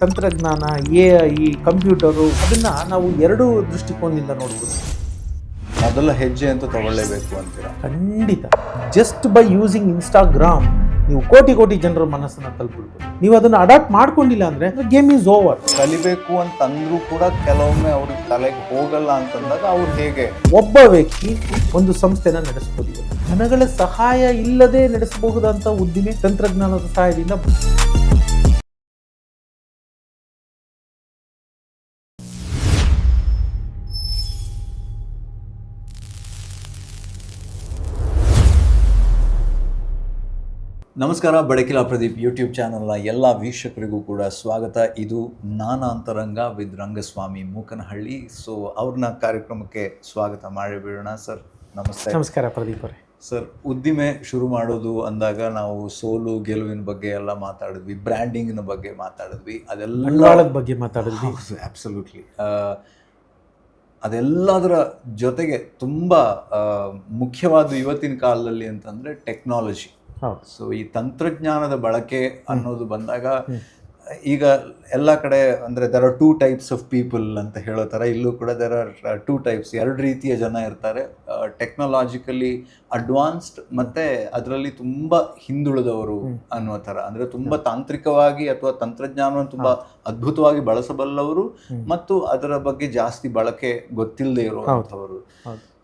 ತಂತ್ರಜ್ಞಾನ, AI, computer ಅದನ್ನು ನಾವು ಎರಡು ದೃಷ್ಟಿಕೋನದಿಂದ ನೋಡ್ಬೋದು. ಮೊದಲ ಹೆಜ್ಜೆ ಅಂತ ತಗೊಳ್ಳೇಬೇಕು ಅಂತೀರಾ? ಖಂಡಿತ. ಜಸ್ಟ್ ಬೈ ಯೂಸಿಂಗ್ ಇನ್ಸ್ಟಾಗ್ರಾಮ್ ನೀವು ಕೋಟಿ ಕೋಟಿ ಜನರ ಮನಸ್ಸನ್ನು ತಲುಪಿಡ್ಬೋದು. ನೀವು ಅದನ್ನು ಅಡಾಪ್ಟ್ ಮಾಡ್ಕೊಂಡಿಲ್ಲ ಅಂದರೆ ಗೇಮ್ ಈಸ್ ಓವರ್. ಕಲಿಬೇಕು ಅಂತಂದ್ರೂ ಕೂಡ ಕೆಲವೊಮ್ಮೆ ಅವ್ರಿಗೆ ತಲೆಗೆ ಹೋಗಲ್ಲ ಅಂತಂದಾಗ ಅವ್ರು ಹೇಗೆ ಒಬ್ಬ ವ್ಯಕ್ತಿ ಒಂದು ಸಂಸ್ಥೆನ ನಡೆಸಬಹುದು. ಜನಗಳ ಸಹಾಯ ಇಲ್ಲದೆ ನಡೆಸಬಹುದಂತ ಉದ್ದಿಮೆ ತಂತ್ರಜ್ಞಾನದ ಸಹಾಯದಿಂದ. ನಮಸ್ಕಾರ. ಬಡಕಿಲಾ ಪ್ರದೀಪ್ ಯೂಟ್ಯೂಬ್ ಚಾನಲ್ನ ಎಲ್ಲ ವೀಕ್ಷಕರಿಗೂ ಕೂಡ ಸ್ವಾಗತ. ಇದು ನಾನ ಅಂತರಂಗ ವಿದ್ ರಂಗಸ್ವಾಮಿ ಮೂಕನಹಳ್ಳಿ. ಸೊ ಅವ್ರನ್ನ ಕಾರ್ಯಕ್ರಮಕ್ಕೆ ಸ್ವಾಗತ ಮಾಡಿಬಿಡೋಣ. ಸರ್ ನಮಸ್ತೆ. ನಮಸ್ಕಾರ ಪ್ರದೀಪ್ ಅವರೇ. ಸರ್, ಉದ್ದಿಮೆ ಶುರು ಮಾಡೋದು ಅಂದಾಗ ನಾವು ಸೋಲು ಗೆಲುವಿನ ಬಗ್ಗೆ ಎಲ್ಲ ಮಾತಾಡಿದ್ವಿ, ಬ್ರ್ಯಾಂಡಿಂಗಿನ ಬಗ್ಗೆ ಮಾತಾಡಿದ್ವಿ, ಬಂಡವಾಳದ ಬಗ್ಗೆ ಮಾತಾಡಿದ್ವಿ. ಅಬ್ಸಲ್ಯೂಟ್ಲಿ. ಅದೆಲ್ಲದರ ಜೊತೆಗೆ ತುಂಬ ಮುಖ್ಯವಾದ ಇವತ್ತಿನ ಕಾಲದಲ್ಲಿ ಅಂತಂದರೆ ಟೆಕ್ನಾಲಜಿ. ಸೊ ಈ ತಂತ್ರಜ್ಞಾನದ ಬಳಕೆ ಅನ್ನೋದು ಬಂದಾಗ ಈಗ ಎಲ್ಲ ಕಡೆ ಅಂದರೆ there are 2 types of people ಅಂತ ಹೇಳೋ ಥರ ಇಲ್ಲೂ ಕೂಡ ದರ್ ಆರ್ 2 types, 2 ರೀತಿಯ ಜನ ಇರ್ತಾರೆ. ಟೆಕ್ನಾಲಜಿಕಲಿ ಅಡ್ವಾನ್ಸ್ಡ್ ಮತ್ತು ಅದರಲ್ಲಿ ತುಂಬ ಹಿಂದುಳಿದವರು ಅನ್ನೋ ಥರ, ಅಂದರೆ ತುಂಬ ತಾಂತ್ರಿಕವಾಗಿ ಅಥವಾ ತಂತ್ರಜ್ಞಾನವನ್ನು ತುಂಬ ಅದ್ಭುತವಾಗಿ ಬಳಸಬಲ್ಲವರು ಮತ್ತು ಅದರ ಬಗ್ಗೆ ಜಾಸ್ತಿ ಬಳಕೆ ಗೊತ್ತಿಲ್ಲದೆ ಇರುವಂಥವರು.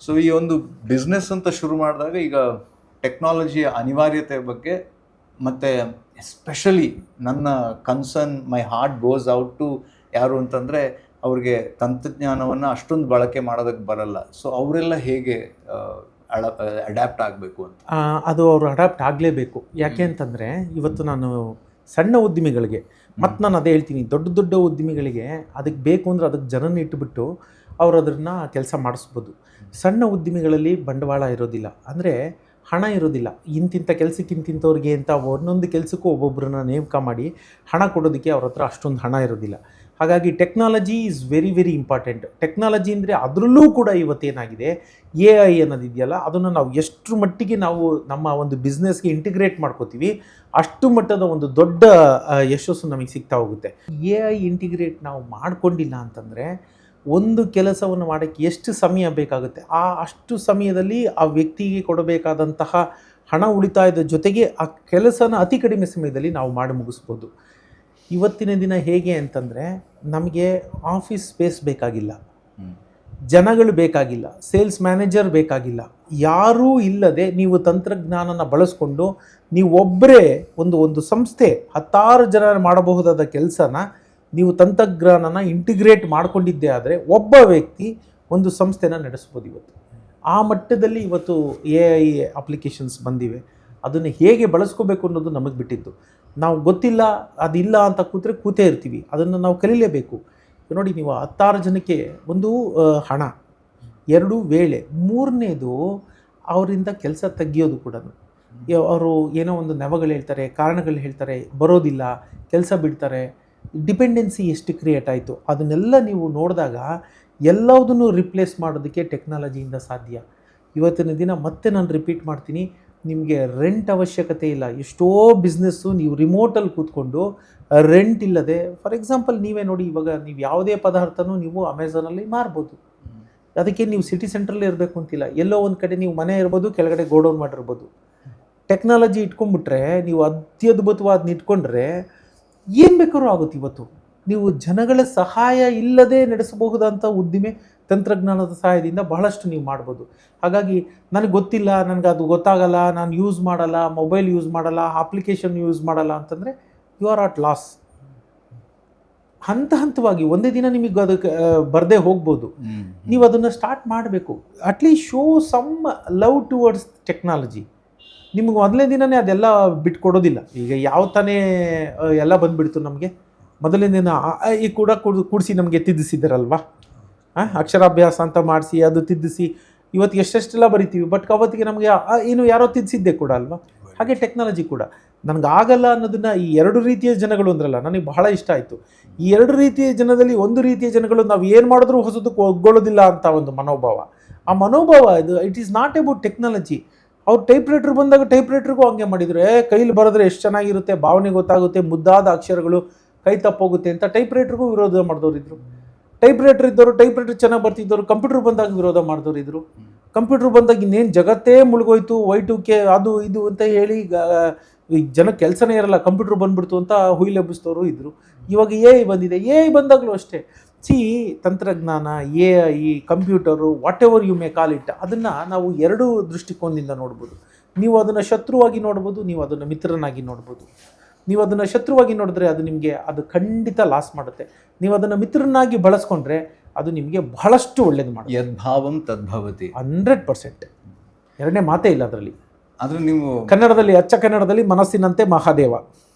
ಸೊ ಈ ಒಂದು ಬಿಸ್ನೆಸ್ ಅಂತ ಶುರು ಮಾಡಿದಾಗ ಈಗ ಟೆಕ್ನಾಲಜಿಯ ಅನಿವಾರ್ಯತೆ ಬಗ್ಗೆ ಮತ್ತು ಎಸ್ಪೆಷಲಿ ನನ್ನ concern, my heart goes out to ಯಾರು ಅಂತಂದರೆ ಅವ್ರಿಗೆ ತಂತ್ರಜ್ಞಾನವನ್ನು ಅಷ್ಟೊಂದು ಬಳಕೆ ಮಾಡೋದಕ್ಕೆ ಬರಲ್ಲ. ಸೊ ಅವರೆಲ್ಲ ಹೇಗೆ ಅಡ್ಯಾಪ್ಟ್ ಆಗಬೇಕು ಅಂತ? ಅದು ಅವರು ಅಡಾಪ್ಟ್ ಆಗಲೇಬೇಕು. ಯಾಕೆ ಅಂತಂದರೆ ಇವತ್ತು ನಾನು ಸಣ್ಣ ಉದ್ಯಮಿಗಳಿಗೆ ಮತ್ತು ನಾನು ಅದೇ ಹೇಳ್ತೀನಿ, ದೊಡ್ಡ ದೊಡ್ಡ ಉದ್ಯಮಿಗಳಿಗೆ ಅದಕ್ಕೆ ಬೇಕು ಅಂದರೆ ಅದಕ್ಕೆ ಜನನ ಇಟ್ಟುಬಿಟ್ಟು ಅವರು ಅದನ್ನು ಕೆಲಸ ಮಾಡಿಸ್ಬೋದು. ಸಣ್ಣ ಉದ್ಯಮಿಗಳಲ್ಲಿ ಬಂಡವಾಳ ಇರೋದಿಲ್ಲ, ಅಂದರೆ ಹಣ ಇರೋದಿಲ್ಲ. ಇಂತಿಂಥ ಕೆಲಸಕ್ಕೆ ಇಂತಿಂಥವ್ರಿಗೆ ಅಂತ ಒಂದೊಂದು ಕೆಲಸಕ್ಕೂ ಒಬ್ಬೊಬ್ಬರನ್ನ ನೇಮಕ ಮಾಡಿ ಹಣ ಕೊಡೋದಕ್ಕೆ ಅವ್ರ ಹತ್ರ ಅಷ್ಟೊಂದು ಹಣ ಇರೋದಿಲ್ಲ. ಹಾಗಾಗಿ technology is very very important. Technology ಅಂದರೆ ಅದರಲ್ಲೂ ಕೂಡ ಇವತ್ತೇನಾಗಿದೆ, AI ಅನ್ನೋದಿದೆಯಲ್ಲ, ಅದನ್ನು ನಾವು ಎಷ್ಟು ಮಟ್ಟಿಗೆ ನಾವು ನಮ್ಮ ಒಂದು ಬಿಸ್ನೆಸ್ಗೆ ಇಂಟಿಗ್ರೇಟ್ ಮಾಡ್ಕೋತೀವಿ ಅಷ್ಟು ಮಟ್ಟದ ಒಂದು ದೊಡ್ಡ ಯಶಸ್ಸು ನಮಗೆ ಸಿಗ್ತಾ ಹೋಗುತ್ತೆ. AI ಇಂಟಿಗ್ರೇಟ್ ನಾವು ಮಾಡ್ಕೊಂಡಿಲ್ಲ ಅಂತಂದರೆ ಒಂದು ಕೆಲಸವನ್ನು ಮಾಡೋಕ್ಕೆ ಎಷ್ಟು ಸಮಯ ಬೇಕಾಗುತ್ತೆ, ಅಷ್ಟು ಸಮಯದಲ್ಲಿ ಆ ವ್ಯಕ್ತಿಗೆ ಕೊಡಬೇಕಾದಂತಹ ಹಣ ಉಳಿತಾಯದ ಜೊತೆಗೆ ಆ ಕೆಲಸನ ಅತಿ ಕಡಿಮೆ ಸಮಯದಲ್ಲಿ ನಾವು ಮಾಡಿ ಮುಗಿಸ್ಬೋದು. ಇವತ್ತಿನ ದಿನ ಹೇಗೆ ಅಂತಂದರೆ ನಮಗೆ ಆಫೀಸ್ ಸ್ಪೇಸ್ ಬೇಕಾಗಿಲ್ಲ, ಜನಗಳು ಬೇಕಾಗಿಲ್ಲ, ಸೇಲ್ಸ್ ಮ್ಯಾನೇಜರ್ ಬೇಕಾಗಿಲ್ಲ. ಯಾರೂ ಇಲ್ಲದೆ ನೀವು ತಂತ್ರಜ್ಞಾನನ ಬಳಸ್ಕೊಂಡು ನೀವು ಒಬ್ಬರೇ ಒಂದು ಸಂಸ್ಥೆ 10 ಜನ ಮಾಡಬಹುದಾದ ಕೆಲಸನ ನೀವು ತಂತ್ರಜ್ಞಾನನ ಇಂಟಿಗ್ರೇಟ್ ಮಾಡ್ಕೊಂಡಿದ್ದೇ ಆದರೆ ಒಬ್ಬ ವ್ಯಕ್ತಿ ಒಂದು ಸಂಸ್ಥೆನ ನಡೆಸ್ಬೋದು. ಇವತ್ತು ಆ ಮಟ್ಟದಲ್ಲಿ ಇವತ್ತು AI ಅಪ್ಲಿಕೇಶನ್ಸ್ ಬಂದಿವೆ. ಅದನ್ನು ಹೇಗೆ ಬಳಸ್ಕೋಬೇಕು ಅನ್ನೋದು ನಮಗೆ ಬಿಟ್ಟಿದ್ದು. ನಾವು ಗೊತ್ತಿಲ್ಲ, ಅದಿಲ್ಲ ಅಂತ ಕೂತೇ ಇರ್ತೀವಿ. ಅದನ್ನು ನಾವು ಕಲೀಲೇಬೇಕು. ನೋಡಿ, ನೀವು 10 ಜನಕ್ಕೆ ಒಂದು ಹಣ, 2 ವೇಳೆ, 3ನೇದು ಅವರಿಂದ ಕೆಲಸ ತೆಗಿಯೋದು ಕೂಡ. ಅವರು ಏನೋ ಒಂದು ನೆವಗಳು ಹೇಳ್ತಾರೆ, ಕಾರಣಗಳು ಹೇಳ್ತಾರೆ, ಬರೋದಿಲ್ಲ, ಕೆಲಸ ಬಿಡ್ತಾರೆ. ಡಿಪೆಂಡೆನ್ಸಿ ಎಷ್ಟು ಕ್ರಿಯೇಟ್ ಆಯಿತು ಅದನ್ನೆಲ್ಲ ನೀವು ನೋಡಿದಾಗ ಎಲ್ಲದನ್ನು ರಿಪ್ಲೇಸ್ ಮಾಡೋದಕ್ಕೆ ಟೆಕ್ನಾಲಜಿಯಿಂದ ಸಾಧ್ಯ. ಇವತ್ತಿನ ದಿನ ಮತ್ತೆ ನಾನು ರಿಪೀಟ್ ಮಾಡ್ತೀನಿ, ನಿಮಗೆ ರೆಂಟ್ ಅವಶ್ಯಕತೆ ಇಲ್ಲ. ಎಷ್ಟೋ ಬಿಸ್ನೆಸ್ಸು ನೀವು ರಿಮೋಟಲ್ಲಿ ಕೂತ್ಕೊಂಡು ರೆಂಟ್ ಇಲ್ಲದೆ, ಫಾರ್ ಎಕ್ಸಾಂಪಲ್ ನೀವೇ ನೋಡಿ, ಇವಾಗ ನೀವು ಯಾವುದೇ ಪದಾರ್ಥನೂ ನೀವು ಅಮೆಝಾನಲ್ಲಿ ಮಾರ್ಬೋದು. ಅದಕ್ಕೆ ನೀವು ಸಿಟಿ ಸೆಂಟ್ರಲ್ಲಿ ಇರಬೇಕು ಅಂತಿಲ್ಲ. ಎಲ್ಲೋ ಒಂದು ಕಡೆ ನೀವು ಮನೆ ಇರ್ಬೋದು, ಕೆಳಗಡೆ ಗೋಡೌನ್ ಮಾಡಿರ್ಬೋದು. ಟೆಕ್ನಾಲಜಿ ಇಟ್ಕೊಂಡ್ಬಿಟ್ರೆ, ನೀವು ಅತ್ಯದ್ಭುತವಾದನ್ನ ಇಟ್ಕೊಂಡ್ರೆ ಏನು ಬೇಕಾದ್ರೂ ಆಗುತ್ತೆ. ಇವತ್ತು ನೀವು ಜನಗಳ ಸಹಾಯ ಇಲ್ಲದೆ ನಡೆಸಬಹುದಂಥ ಉದ್ದಿಮೆ ತಂತ್ರಜ್ಞಾನದ ಸಹಾಯದಿಂದ ಬಹಳಷ್ಟು ನೀವು ಮಾಡ್ಬೋದು. ಹಾಗಾಗಿ ನನಗೆ ಗೊತ್ತಿಲ್ಲ, ನನಗೆ ಅದು ಗೊತ್ತಾಗಲ್ಲ, ನಾನು ಯೂಸ್ ಮಾಡಲ್ಲ, ಮೊಬೈಲ್ ಯೂಸ್ ಮಾಡಲ್ಲ, ಅಪ್ಲಿಕೇಶನ್ ಯೂಸ್ ಮಾಡಲ್ಲ ಅಂತಂದರೆ ಯು ಆರ್ ಅಟ್ ಲಾಸ್. ಹಂತವಾಗಿ ಒಂದೇ ದಿನ ನಿಮಗೆ ಅದಕ್ಕೆ ಬರದೇ ಹೋಗ್ಬೋದು. ನೀವು ಅದನ್ನು ಸ್ಟಾರ್ಟ್ ಮಾಡಬೇಕು. At least show some love towards technology. ನಿಮಗೆ ಮೊದಲನೇ ದಿನವೇ ಅದೆಲ್ಲ ಬಿಟ್ಕೊಡೋದಿಲ್ಲ. ಈಗ ಯಾವ ತಾನೇ ಎಲ್ಲ ಬಂದುಬಿಡ್ತು ನಮಗೆ. ಮೊದಲನೇ ದಿನ ಈ ಕೂಡ ಕೂಡಿಸಿ ನಮಗೆ ತಿದ್ದಿಸಿದ್ದಾರಲ್ವ, ಅಕ್ಷರಾಭ್ಯಾಸ ಅಂತ ಮಾಡಿಸಿ ಅದು ತಿದ್ದಿಸಿ ಇವತ್ತು ಎಷ್ಟೆಷ್ಟೆಲ್ಲ ಬರಿತೀವಿ. ಬಟ್ ಅವತ್ತಿಗೆ ನಮಗೆ ಏನು ಯಾರೋ ತಿದ್ದಿಸಿದ್ದೆ ಕೂಡ ಅಲ್ವಾ. ಹಾಗೆ ಟೆಕ್ನಾಲಜಿ ಕೂಡ ನನಗೆ ಆಗಲ್ಲ ಅನ್ನೋದನ್ನು ಈ 2 ರೀತಿಯ ಜನಗಳು ಅಂದ್ರಲ್ಲ, ನನಗೆ ಬಹಳ ಇಷ್ಟ ಆಯಿತು. ಈ 2 ರೀತಿಯ ಜನದಲ್ಲಿ ಒಂದು ರೀತಿಯ ಜನಗಳು ನಾವು ಏನು ಮಾಡಿದ್ರೂ ಹೊಸದಕ್ಕೆ ಒಗ್ಗೊಳ್ಳೋದಿಲ್ಲ ಅಂತ ಒಂದು ಮನೋಭಾವ. ಆ ಮನೋಭಾವ ಇದು it is not about technology. ಅವ್ರು ಟೈಪ್ ರೈಟ್ರ್ ಬಂದಾಗ ಟೈಪ್ ರೈಟ್ರಿಗೂ ಹಂಗೆ ಮಾಡಿದ್ರು. ಕೈಲಿ ಬರೆದ್ರೆ ಎಷ್ಟು ಚೆನ್ನಾಗಿರುತ್ತೆ, ಭಾವನೆ ಗೊತ್ತಾಗುತ್ತೆ, ಮುದ್ದಾದ ಅಕ್ಷರಗಳು, ಕೈ ತಪ್ಪೋಗುತ್ತೆ ಅಂತ ಟೈಪ್ ರೈಟ್ರಿಗೂ ವಿರೋಧ ಮಾಡಿದವ್ರು ಇದ್ರು. ಟೈಪ್ ರೈಟರ್ ಇದ್ದವರು ಟೈಪ್ ರೈಟರ್ ಚೆನ್ನಾಗಿ ಬರ್ತಿದ್ದವರು ಕಂಪ್ಯೂಟರ್ ಬಂದಾಗ ವಿರೋಧ ಮಾಡಿದವ್ರು ಇದ್ರು. ಕಂಪ್ಯೂಟರ್ ಬಂದಾಗ ಇನ್ನೇನು ಜಗತ್ತೇ ಮುಳುಗೋಯ್ತು, Y2K ಅದು ಇದು ಅಂತ ಹೇಳಿ ಈ ಜನ ಕೆಲಸನೇ ಇರಲ್ಲ, ಕಂಪ್ಯೂಟರ್ ಬಂದ್ಬಿಡ್ತು ಅಂತ ಹುಯಿಲ್ ಎಬ್ಬಿಸ್ತವರು ಇದ್ರು. ಇವಾಗ AI ಬಂದಿದೆ, AI ಬಂದಾಗಲೂ ಅಷ್ಟೇ. ತಂತ್ರಜ್ಞಾನ, AI, computer, whatever you may call it, ಅದನ್ನು ನಾವು ಎರಡು ದೃಷ್ಟಿಕೋನದಿಂದ ನೋಡ್ಬೋದು. ನೀವು ಅದನ್ನು ಶತ್ರುವಾಗಿ ನೋಡ್ಬೋದು, ನೀವು ಅದನ್ನು ಮಿತ್ರನಾಗಿ ನೋಡ್ಬೋದು. ನೀವು ಅದನ್ನು ಶತ್ರುವಾಗಿ ನೋಡಿದ್ರೆ ಅದು ನಿಮಗೆ ಅದು ಖಂಡಿತ ಲಾಸ್ ಮಾಡುತ್ತೆ. ನೀವು ಅದನ್ನು ಮಿತ್ರನಾಗಿ ಬಳಸ್ಕೊಂಡ್ರೆ ಅದು ನಿಮಗೆ ಬಹಳಷ್ಟು ಒಳ್ಳೇದು ಮಾಡುತ್ತೆ. ಯದ್ಭಾವಂ ತದ್ಭವತಿ, 100%. ಎರಡನೇ ಮಾತೇ ಇಲ್ಲ ಅದರಲ್ಲಿ. ಆದರೆ ನೀವು ಕನ್ನಡದಲ್ಲಿ, ಅಚ್ಚ ಕನ್ನಡದಲ್ಲಿ ಮನಸ್ಸಿನಂತೆ ಮಹಾದೇವ.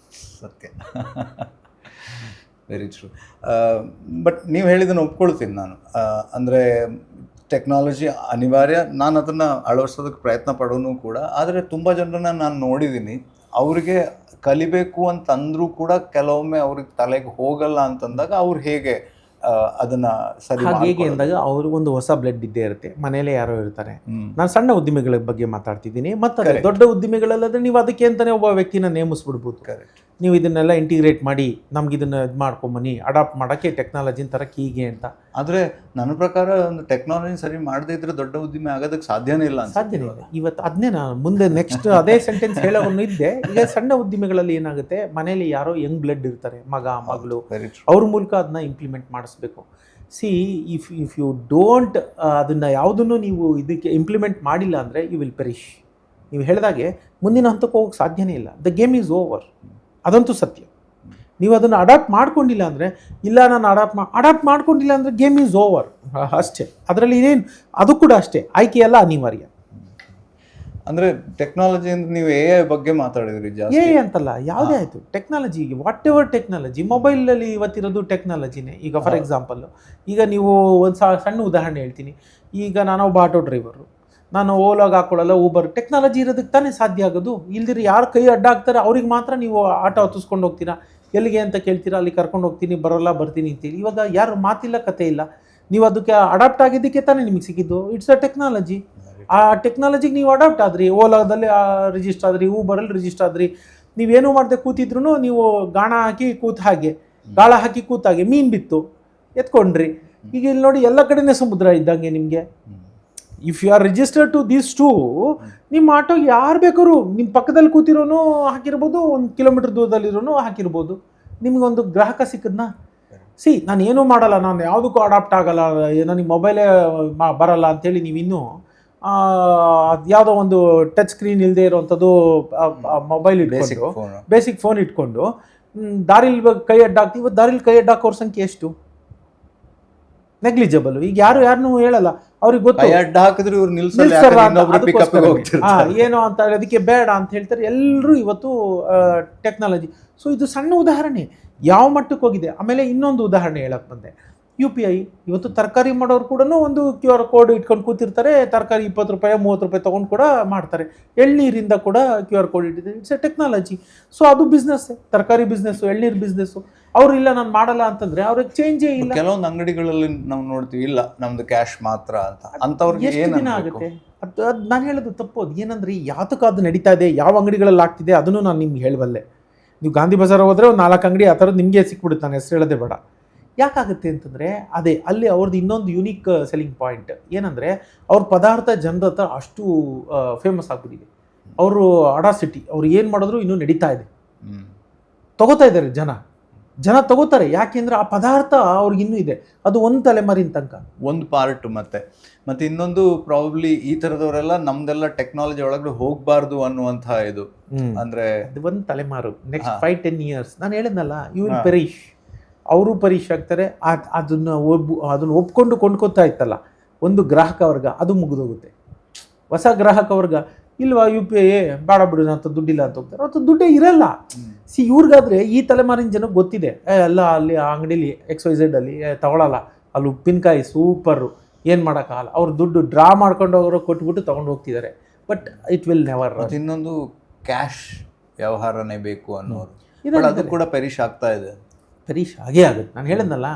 ಸತ್ಯ. Very true. ಬಟ್ ನೀವು ಹೇಳಿದ್ದನ್ನು ಒಪ್ಕೊಳ್ತೀನಿ ನಾನು. ಅಂದರೆ ಟೆಕ್ನಾಲಜಿ ಅನಿವಾರ್ಯ, ನಾನು ಅದನ್ನು ಅಳವಡಿಸೋದಕ್ಕೆ ಪ್ರಯತ್ನ ಪಡೋನು ಕೂಡ. ಆದರೆ ತುಂಬ ಜನರನ್ನ ನಾನು ನೋಡಿದ್ದೀನಿ, ಅವ್ರಿಗೆ ಕಲಿಬೇಕು ಅಂತಂದರೂ ಕೂಡ ಕೆಲವೊಮ್ಮೆ ಅವ್ರಿಗೆ ತಲೆಗೆ ಹೋಗಲ್ಲ ಅಂತಂದಾಗ ಅವ್ರು ಹೇಗೆ ಅದನ್ನು ಸರಿ ಹೇಗೆ ಅಂದಾಗ ಅವ್ರಿಗೆ ಒಂದು ಹೊಸ ಬ್ಲಡ್ ಇದ್ದೇ ಇರುತ್ತೆ, ಮನೇಲೆ ಯಾರೋ ಇರ್ತಾರೆ. ನಾನು ಸಣ್ಣ ಉದ್ದಿಮೆಗಳ ಬಗ್ಗೆ ಮಾತಾಡ್ತಿದ್ದೀನಿ. ಮತ್ತು ದೊಡ್ಡ ಉದ್ದಿಮೆಗಳಲ್ಲಾದರೆ ನೀವು ಅದಕ್ಕೆ ಅಂತಲೇ ಒಬ್ಬ ವ್ಯಕ್ತಿನ ನೇಮಿಸ್ಬಿಡ್ಬೋದು. ನೀವು ಇದನ್ನೆಲ್ಲ ಇಂಟಿಗ್ರೇಟ್ ಮಾಡಿ ನಮ್ಗೆ ಇದನ್ನು ಇದು ಮಾಡ್ಕೊಂಬನ್ನಿ, ಅಡಾಪ್ಟ್ ಮಾಡೋಕ್ಕೆ ಟೆಕ್ನಾಲಜಿನ ತರಕ್ಕೆ ಹೀಗೆ ಅಂತ. ಆದರೆ ನನ್ನ ಪ್ರಕಾರ ಒಂದು ಟೆಕ್ನಾಲಜಿ ಸರಿ ಮಾಡದೇ ಇದ್ರೆ ದೊಡ್ಡ ಉದ್ದಿಮೆ ಆಗೋದಕ್ಕೆ ಸಾಧ್ಯನೇ ಇಲ್ಲ. ಸಾಧ್ಯನೇ ಇಲ್ಲ. ಇವತ್ತು ಅದನ್ನೇ ನಾನು ಮುಂದೆ ನೆಕ್ಸ್ಟ್ ಅದೇ ಸೆಂಟೆನ್ಸ್ ಹೇಳೋನು ಇದ್ದೆ. ಈಗ ಸಣ್ಣ ಉದ್ದಿಮೆಗಳಲ್ಲಿ ಏನಾಗುತ್ತೆ, ಮನೇಲಿ ಯಾರೋ ಯಂಗ್ ಬ್ಲಡ್ ಇರ್ತಾರೆ, ಮಗ ಮಗಳು, ಅವ್ರ ಮೂಲಕ ಅದನ್ನ ಇಂಪ್ಲಿಮೆಂಟ್ ಮಾಡಿಸ್ಬೇಕು. ಇಫ್ ಯು ಡೋಂಟ್ ಅದನ್ನು ಯಾವುದನ್ನು ನೀವು ಇದಕ್ಕೆ ಇಂಪ್ಲಿಮೆಂಟ್ ಮಾಡಿಲ್ಲ ಅಂದರೆ ಯು ವಿಲ್ ಪೆರಿಶ್. ನೀವು ಹೇಳಿದಾಗೆ ಮುಂದಿನ ಹಂತಕ್ಕೆ ಹೋಗೋಕ್ಕೆ ಸಾಧ್ಯನೇ ಇಲ್ಲ. ದ ಗೇಮ್ ಈಸ್ ಓವರ್, ಅದಂತೂ ಸತ್ಯ. ನೀವು ಅದನ್ನು ಅಡಾಪ್ಟ್ ಮಾಡ್ಕೊಂಡಿಲ್ಲ ಅಂದರೆ, ಇಲ್ಲ ನಾನು ಅಡಾಪ್ಟ್ ಮಾಡ್ಕೊಂಡಿಲ್ಲ ಅಂದರೆ ಗೇಮ್ ಈಸ್ ಓವರ್ ಅಷ್ಟೇ. ಅದರಲ್ಲಿ ಇನ್ನೇನು, ಅದು ಕೂಡ ಅಷ್ಟೇ, ಆಯ್ಕೆ ಎಲ್ಲ ಅನಿವಾರ್ಯ. ಅಂದರೆ ಟೆಕ್ನಾಲಜಿ ಅಂತ ನೀವು AI ಬಗ್ಗೆ ಮಾತಾಡಿದ್ರಿ ಜಾಸ್ತಿ. AI ಅಂತಲ್ಲ, ಯಾವುದೇ ಆಯಿತು ಟೆಕ್ನಾಲಜಿ, ವಾಟ್ ಎವರ್ ಟೆಕ್ನಾಲಜಿ. ಮೊಬೈಲಲ್ಲಿ ಇವತ್ತಿರೋದು ಟೆಕ್ನಾಲಜಿನೇ. ಈಗ ಫಾರ್ ಎಕ್ಸಾಂಪಲ್ಲು, ಈಗ ನೀವು ಒಂದು ಸಣ್ಣ ಉದಾಹರಣೆ ಹೇಳ್ತೀನಿ. ಈಗ ನಾನೊಬ್ಬ ಆಟೋ ಡ್ರೈವರು, ನಾನು ಓಲಾಗ ಹಾಕೊಳ್ಳಲ್ಲ, ಊಬರ್. ಟೆಕ್ನಾಲಜಿ ಇರೋದಕ್ಕೆ ತಾನೇ ಸಾಧ್ಯ ಆಗೋದು. ಇಲ್ದಿರಿ ಯಾರು ಕೈ ಅಡ್ಡ ಹಾಕ್ತಾರೆ ಅವ್ರಿಗೆ ಮಾತ್ರ ನೀವು ಆಟೋ ಹತ್ತಿಸ್ಕೊಂಡು ಹೋಗ್ತೀರಾ. ಎಲ್ಲಿಗೆ ಅಂತ ಕೇಳ್ತೀರಾ, ಅಲ್ಲಿ ಕರ್ಕೊಂಡು ಹೋಗ್ತೀನಿ, ಬರೋಲ್ಲ ಬರ್ತೀನಿ ಅಂತೇಳಿ. ಇವಾಗ ಯಾರು ಮಾತಿಲ್ಲ, ಕತೆ ಇಲ್ಲ. ನೀವು ಅದಕ್ಕೆ ಅಡಾಪ್ಟ್ ಆಗಿದ್ದಕ್ಕೆ ತಾನೇ ನಿಮಗೆ ಸಿಕ್ಕಿದ್ದು. It's a technology. ಆ ಟೆಕ್ನಾಲಜಿಗೆ ನೀವು ಅಡಾಪ್ಟ್ ಆದ್ರಿ, ಓಲಾದಲ್ಲಿ ರಿಜಿಸ್ಟರ್ ಆದ್ರಿ, ಊಬರಲ್ಲಿ ರಿಜಿಸ್ಟರ್ ಆದ್ರಿ. ನೀವೇನು ಮಾಡದೆ ಕೂತಿದ್ರು ನೀವು ಗಾಳ ಹಾಕಿ ಕೂತಾಗೆ ಮೀನು ಬಿತ್ತು ಎತ್ಕೊಂಡ್ರಿ. ಈಗ ಇಲ್ಲಿ ನೋಡಿ, ಎಲ್ಲ ಕಡೆನೇ ಸಮುದ್ರ ಇದ್ದಂಗೆ ನಿಮಗೆ. If you are registered to these two, ನಿಮ್ಮ ಆಟೋ ಯಾರು ಬೇಕಾದ್ರು, ನಿಮ್ಮ ಪಕ್ಕದಲ್ಲಿ ಕೂತಿರೋನು ಹಾಕಿರ್ಬೋದು, 1 ಕಿಲೋಮೀಟರ್ ದೂರದಲ್ಲಿರೋನು ಹಾಕಿರ್ಬೋದು. ನಿಮಗೊಂದು ಗ್ರಾಹಕ ಸಿಕ್ಕದ್ನ. ನಾನು ಏನೂ ಮಾಡಲ್ಲ, ನಾನು ಯಾವುದಕ್ಕೂ ಅಡಾಪ್ಟ್ ಆಗಲ್ಲ, ನನಗೆ ಮೊಬೈಲೇ ಬರಲ್ಲ ಅಂಥೇಳಿ ನೀವಿನ್ನೂ ಯಾವುದೋ ಒಂದು ಟಚ್ ಸ್ಕ್ರೀನ್ ಇಲ್ಲದೆ ಇರೋವಂಥದ್ದು ಮೊಬೈಲ್ ಇಟ್ಕೊಂಡು, ಬೇಸಿಕ್ ಫೋನ್ ಇಟ್ಕೊಂಡು ದಾರಿಲಿ ಕೈ ಅಡ್ಡಾಕ್ತೀವಿ. ಇವತ್ತು ದಾರಿಲಿ ಕೈ ಅಡ್ಡಾಕೋರ ಸಂಖ್ಯೆ ಎಷ್ಟು? ನೆಗ್ಲಿಜಬಲ್. ಈಗ ಯಾರನ್ನೂ ಹೇಳಲ್ಲ, ಅವ್ರಿಗೆ ಗೊತ್ತು ಏನೋ ಅಂತ ಅದಕ್ಕೆ ಬೇಡ ಅಂತ ಹೇಳ್ತಾರೆ. ಎಲ್ಲರೂ ಇವತ್ತು ಟೆಕ್ನಾಲಜಿ. ಸೊ ಇದು ಸಣ್ಣ ಉದಾಹರಣೆ ಯಾವ ಮಟ್ಟಕ್ಕೆ ಹೋಗಿದೆ. ಆಮೇಲೆ ಇನ್ನೊಂದು ಉದಾಹರಣೆ ಹೇಳಕ್ಕೆ ಬಂದೆ, UPI. ಇವತ್ತು ತರಕಾರಿ ಮಾಡೋರು ಕೂಡ ಒಂದು QR ಕೋಡ್ ಇಟ್ಕೊಂಡು ಕೂತಿರ್ತಾರೆ. ತರಕಾರಿ 20 ರೂಪಾಯಿ 30 ರೂಪಾಯಿ ತೊಗೊಂಡು ಕೂಡ ಮಾಡ್ತಾರೆ. ಎಳ್ನೀರಿಂದ ಕೂಡ QR ಕೋಡ್ ಇಟ್ಟಿದೆ. It's A technology. ಸೊ ಅದು ಬಿಸ್ನೆಸ್ಸೇ, ತರಕಾರಿ ಬಿಸ್ನೆಸ್ಸು, ಎಳ್ನೀರು ಬಿಸ್ನೆಸ್ಸು. ಅವ್ರು ಇಲ್ಲ ನಾನು ಮಾಡಲ್ಲ ಅಂತಂದ್ರೆ ಅವ್ರಿಗೆ ಚೇಂಜೇ ಇಲ್ಲ. ಕೆಲವೊಂದು ಅಂಗಡಿಗಳಲ್ಲಿ ನಾವು ನೋಡ್ತೀವಿ, ಇಲ್ಲ ನಮ್ದು ಕ್ಯಾಶ್ ಮಾತ್ರ ಅಂತ. ಅಂಥವ್ರಿಗೆ ಎಷ್ಟು ದಿನ ಆಗುತ್ತೆ? ಅದು ನಾನು ಹೇಳೋದು ತಪ್ಪು. ಅದು ಏನಂದ್ರೆ ಯಾತಕ್ಕೆ ಅದು ನಡೀತಾ ಇದೆ, ಯಾವ ಅಂಗಡಿಗಳಲ್ಲಿ ಆಗ್ತಿದೆ ಅದನ್ನು ನಾನು ನಿಮ್ಗೆ ಹೇಳಬಲ್ಲೆ. ನೀವು ಗಾಂಧಿ ಬಜಾರ್ ಹೋದರೆ ಒಂದು 4 ಅಂಗಡಿ ಆ ಥರದ್ದು ನಿಮಗೆ ಸಿಕ್ಬಿಡುತ್ತೆ. ನಾನು ಹೆಸರು ಹೇಳೋದೇ ಬೇಡ. ಯಾಕಾಗುತ್ತೆ ಅಂತಂದರೆ ಅದೇ ಅಲ್ಲಿ ಅವ್ರದ್ದು ಇನ್ನೊಂದು ಯುನೀಕ್ ಸೆಲ್ಲಿಂಗ್ ಪಾಯಿಂಟ್ ಏನಂದರೆ, ಅವ್ರ ಪದಾರ್ಥ ಜನರ ಹತ್ರ ಅಷ್ಟು ಫೇಮಸ್ ಆಗ್ಬಿಟ್ಟಿದೆ. ಅವರು ಅಡಾಸಿಟಿ, ಅವ್ರು ಏನು ಮಾಡಿದ್ರು ಇನ್ನೂ ನಡೀತಾ ಇದೆ, ತಗೋತಾ ಇದ್ದಾರೆ ಜನ ತಗೋತಾರೆ. ಯಾಕೆಂದರೆ ಆ ಪದಾರ್ಥ ಅವ್ರಿಗೆ ಇನ್ನೂ ಇದೆ. ಅದು ಒಂದು ತಲೆಮಾರಿನ ತನಕ ಒಂದು ಪಾರ್ಟ್. ಮತ್ತೆ ಇನ್ನೊಂದು ಪ್ರಾಬಬ್ಲಿ ಈ ಥರದವರೆಲ್ಲ ನಮ್ದೆಲ್ಲ ಟೆಕ್ನಾಲಜಿ ಒಳಗಡೆ ಹೋಗಬಾರ್ದು ಅನ್ನುವಂಥ ಇದು. ಅಂದರೆ ಅದು ಒಂದು ತಲೆಮಾರು, ನೆಕ್ಸ್ಟ್ 5-10 ಇಯರ್ಸ್. ನಾನು ಹೇಳಿದ್ನಲ್ಲ, ಯು ವಿಲ್ ಪೆರಿಶ್. ಅವರು ಪರೀಕ್ಷೆ ಆಗ್ತಾರೆ. ಅದನ್ನು ಒಪ್ಕೊಂಡು ಕೊಂಡ್ಕೊತಾ ಇತ್ತಲ್ಲ ಒಂದು ಗ್ರಾಹಕ ವರ್ಗ, ಅದು ಮುಗಿದೋಗುತ್ತೆ. ಹೊಸ ಗ್ರಾಹಕ ವರ್ಗ ಇಲ್ವಾ, UPI ಬೇಡ ಬಿಡು ಅಂತ ದುಡ್ಡಿಲ್ಲ ಅಂತ ಹೋಗ್ತಾರೆ. ಅದು ದುಡ್ಡೇ ಇರಲ್ಲ. ಇವ್ರಿಗಾದ್ರೆ ಈ ತಲೆಮಾರಿನ ಜನಕ್ಕೆ ಗೊತ್ತಿದೆ, ಎಲ್ಲ ಅಲ್ಲಿ ಆ ಅಂಗಡಿಲಿ XYZ ಅಲ್ಲಿ ತಗೊಳ್ಳಲ್ಲ, ಅಲ್ಲಿ ಉಪ್ಪಿನಕಾಯಿ ಸೂಪರು, ಏನು ಮಾಡೋಕ್ಕಾಗಲ್ಲ. ಅವ್ರು ದುಡ್ಡು ಡ್ರಾ ಮಾಡ್ಕೊಂಡು ಹೋಗೋರು ಕೊಟ್ಬಿಟ್ಟು ತೊಗೊಂಡು ಹೋಗ್ತಿದ್ದಾರೆ. But it will never. ಇನ್ನೊಂದು ಕ್ಯಾಶ್ ವ್ಯವಹಾರನೇ ಬೇಕು ಅನ್ನೋರು, ಅದು ಕೂಡ ಪರೀಕ್ಷೆ ಆಗ್ತಾ ಇದೆ. ಪರೀಕ್ಷೆ ಆಗೇ ಆಗುತ್ತೆ. ನಾನು ಹೇಳಿದ್ನಲ್ಲ,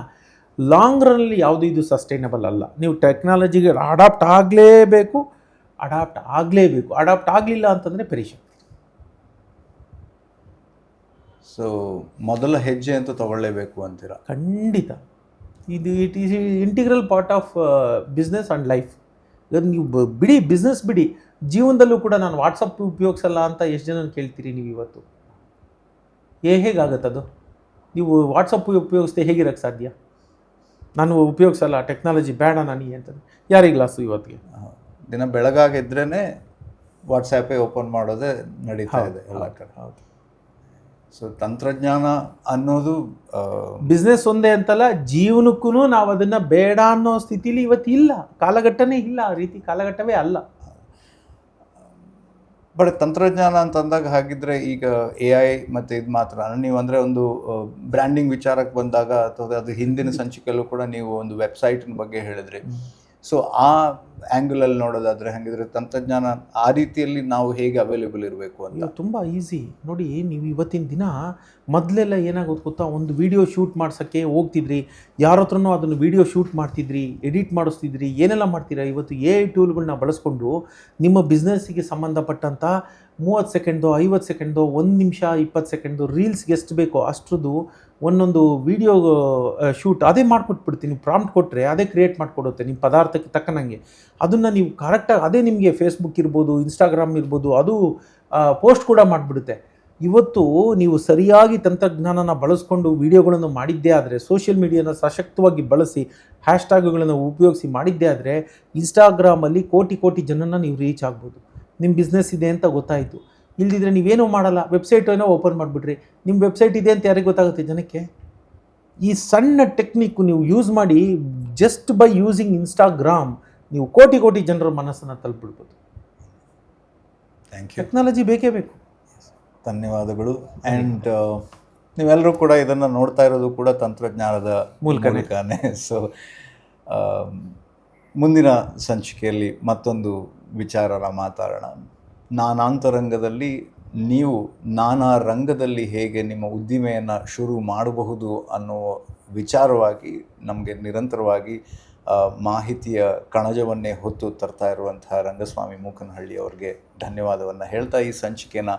ಲಾಂಗ್ ರನ್ನಲ್ಲಿ ಯಾವುದು ಇದು ಸಸ್ಟೈನಬಲ್ ಅಲ್ಲ. ನೀವು ಟೆಕ್ನಾಲಜಿಗೆ ಅಡಾಪ್ಟ್ ಆಗಲೇಬೇಕು. ಅಡಾಪ್ಟ್ ಆಗಲಿಲ್ಲ ಅಂತಂದರೆ ಪರೀಕ್ಷೆ. ಸೊ ಮೊದಲ ಹೆಜ್ಜೆ ಅಂತೂ ತಗೊಳ್ಳೇಬೇಕು ಅಂತೀರಾ? ಖಂಡಿತ ಇದು it is integral part of business and life. ಇವತ್ತು ನೀವು ಬಿಡಿ ಬಿಸ್ನೆಸ್ ಬಿಡಿ, ಜೀವನದಲ್ಲೂ ಕೂಡ ನಾನು ವಾಟ್ಸಪ್ ಉಪಯೋಗಿಸಲ್ಲ ಅಂತ ಎಷ್ಟು ಜನ ಕೇಳ್ತೀರಿ ನೀವು ಇವತ್ತು? ಹೇಗಾಗತ್ತದು? ನೀವು ವಾಟ್ಸಪ್ ಉಪಯೋಗಿಸ್ದೆ ಹೇಗಿರೋಕ್ಕೆ ಸಾಧ್ಯ? ನಾನು ಉಪಯೋಗಿಸಲ್ಲ, ಟೆಕ್ನಾಲಜಿ ಬೇಡ ನನಗೆ ಅಂತಂದ್ರೆ ಯಾರಿಗೆ ಲಾಸು ಇವತ್ತಿಗೆ? ದಿನ ಬೆಳಗಾಗಿದ್ರೇ ವಾಟ್ಸಾಪೇ ಓಪನ್ ಮಾಡೋದೇ ನಡೀತಾ ಇದೆ ಎಲ್ಲ ಕಡೆ. ಹೌದು. ಸೊ ತಂತ್ರಜ್ಞಾನ ಅನ್ನೋದು ಬಿಸ್ನೆಸ್ ಒಂದೇ ಅಂತಲ್ಲ, ಜೀವನಕ್ಕೂ ನಾವು ಅದನ್ನು ಬೇಡ ಅನ್ನೋ ಸ್ಥಿತಿಲಿ ಇವತ್ತು ಇಲ್ಲ, ಕಾಲಘಟ್ಟನೇ ಇಲ್ಲ, ಆ ರೀತಿ ಕಾಲಘಟ್ಟವೇ ಅಲ್ಲ. ಬಟ್ ತಂತ್ರಜ್ಞಾನ ಅಂತಂದಾಗ ಹಾಗಿದ್ರೆ ಈಗ AI ಮತ್ತು ಇದು ಮಾತ್ರ ನೀವು ಅಂದರೆ ಒಂದು ಬ್ರ್ಯಾಂಡಿಂಗ್ ವಿಚಾರಕ್ಕೆ ಬಂದಾಗ ಅಥವಾ ಅದು ಹಿಂದಿನ ಸಂಚಿಕೆಯಲ್ಲೂ ಕೂಡ ನೀವು ಒಂದು ವೆಬ್ಸೈಟಿನ ಬಗ್ಗೆ ಹೇಳಿದ್ರಿ. ಸೊ ಆ ಆ್ಯಂಗಲಲ್ಲಿ ನೋಡೋದಾದರೆ ಹಾಗಿದ್ರೆ ತಂತ್ರಜ್ಞಾನ ಆ ರೀತಿಯಲ್ಲಿ ನಾವು ಹೇಗೆ ಅವೈಲೇಬಲ್ ಇರಬೇಕು ಅಂತ? ತುಂಬ ಈಸಿ ನೋಡಿ. ನೀವು ಇವತ್ತಿನ ದಿನ ಮೊದಲೆಲ್ಲ ಏನಾಗೋದು ಗೊತ್ತಾ, ಒಂದು ವಿಡಿಯೋ ಶೂಟ್ ಮಾಡ್ಸೋಕ್ಕೆ ಹೋಗ್ತಿದ್ರಿ, ಯಾರ ಹತ್ರನೂ ಅದನ್ನು ವಿಡಿಯೋ ಶೂಟ್ ಮಾಡ್ತಿದ್ರಿ, ಎಡಿಟ್ ಮಾಡಿಸ್ತಿದ್ರಿ, ಏನೆಲ್ಲ ಮಾಡ್ತೀರಾ. ಇವತ್ತು AI ಟೂಲ್ಗಳನ್ನ ಬಳಸ್ಕೊಂಡು ನಿಮ್ಮ ಬಿಸ್ನೆಸ್ಸಿಗೆ ಸಂಬಂಧಪಟ್ಟಂಥ 30 ಸೆಕೆಂಡು, 50 ಸೆಕೆಂಡು, 1 ನಿಮಿಷ 20 ಸೆಕೆಂಡು ರೀಲ್ಸ್ಗೆ ಎಷ್ಟು ಬೇಕೋ ಅಷ್ಟರದ್ದು ಒಂದೊಂದು ವಿಡಿಯೋ ಶೂಟ್ ಅದೇ ಮಾಡಿಕೊಟ್ಬಿಡ್ತೀನಿ. ನೀವು ಪ್ರಾಂಪ್ಟ್ ಕೊಟ್ಟರೆ ಅದೇ ಕ್ರಿಯೇಟ್ ಮಾಡಿಕೊಡುತ್ತೆ ನಿಮ್ಮ ಪದಾರ್ಥಕ್ಕೆ ತಕ್ಕನಂಗೆ. ಅದನ್ನು ನೀವು ಕರೆಕ್ಟಾಗಿ ಅದೇ ನಿಮಗೆ ಫೇಸ್ಬುಕ್ ಇರ್ಬೋದು, ಇನ್ಸ್ಟಾಗ್ರಾಮ್ ಇರ್ಬೋದು, ಅದು ಪೋಸ್ಟ್ ಕೂಡ ಮಾಡಿಬಿಡುತ್ತೆ. ಇವತ್ತು ನೀವು ಸರಿಯಾಗಿ ತಂತ್ರಜ್ಞಾನನ ಬಳಸ್ಕೊಂಡು ವಿಡಿಯೋಗಳನ್ನು ಮಾಡಿದ್ದೇ ಆದರೆ, ಸೋಷಿಯಲ್ ಮೀಡಿಯಾನ ಸಶಕ್ತವಾಗಿ ಬಳಸಿ ಹ್ಯಾಶ್ಟ್ಯಾಗ್ಗಳನ್ನು ಉಪಯೋಗಿಸಿ ಮಾಡಿದ್ದೇ ಆದರೆ, ಇನ್ಸ್ಟಾಗ್ರಾಮಲ್ಲಿ ಕೋಟಿ ಜನನ ನೀವು ರೀಚ್ ಆಗ್ಬೋದು. ನಿಮ್ಮ ಬಿಸ್ನೆಸ್ ಇದೆ ಅಂತ ಗೊತ್ತಾಯಿತು. ಇಲ್ದಿದ್ರೆ ನೀವೇನೂ ಮಾಡಲ್ಲ, ವೆಬ್ಸೈಟ್ ಏನೋ ಓಪನ್ ಮಾಡಿಬಿಟ್ರಿ, ನಿಮ್ಮ ವೆಬ್ಸೈಟ್ ಇದೆ ಅಂತ ಯಾರಿಗೆ ಗೊತ್ತಾಗುತ್ತೆ ಜನಕ್ಕೆ? ಈ ಸಣ್ಣ ಟೆಕ್ನಿಕ್ ನೀವು ಯೂಸ್ ಮಾಡಿ, ಜಸ್ಟ್ ಬೈ ಯೂಸಿಂಗ್ ಇನ್ಸ್ಟಾಗ್ರಾಮ್ ನೀವು ಕೋಟಿ ಜನರ ಮನಸ್ಸನ್ನು ತಲುಪಿಬಿಡ್ಬೋದು. Thank you. ಟೆಕ್ನಾಲಜಿ ಬೇಕೇ ಬೇಕು. ಧನ್ಯವಾದಗಳು. ಆ್ಯಂಡ್ ನೀವೆಲ್ಲರೂ ಕೂಡ ಇದನ್ನು ನೋಡ್ತಾ ಇರೋದು ಕೂಡ ತಂತ್ರಜ್ಞಾನದ ಮೂಲಕನೇ. ಸೊ ಮುಂದಿನ ಸಂಚಿಕೆಯಲ್ಲಿ ಮತ್ತೊಂದು ವಿಚಾರನ ಮಾತಾಡೋಣ. ನಾನಾಂತರಂಗದಲ್ಲಿ ನೀವು ನಾನಾ ರಂಗದಲ್ಲಿ ಹೇಗೆ ನಿಮ್ಮ ಉದ್ದಿಮೆಯನ್ನು ಶುರು ಮಾಡಬಹುದು ಅನ್ನೋ ವಿಚಾರವಾಗಿ ನಮಗೆ ನಿರಂತರವಾಗಿ ಮಾಹಿತಿಯ ಕಣಜವನ್ನೇ ಹೊತ್ತು ತರ್ತಾ ಇರುವಂತಹ ರಂಗಸ್ವಾಮಿ ಮೂಕನಹಳ್ಳಿ ಅವರಿಗೆ ಧನ್ಯವಾದವನ್ನು ಹೇಳ್ತಾ ಈ ಸಂಚಿಕೆನ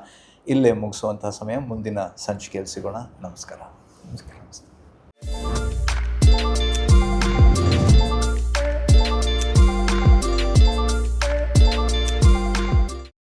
ಇಲ್ಲೇ ಮುಗಿಸುವಂತಹ ಸಮಯ. ಮುಂದಿನ ಸಂಚಿಕೆಯಲ್ಲಿ ಸಿಗೋಣ. ನಮಸ್ಕಾರ. ನಮಸ್ಕಾರ.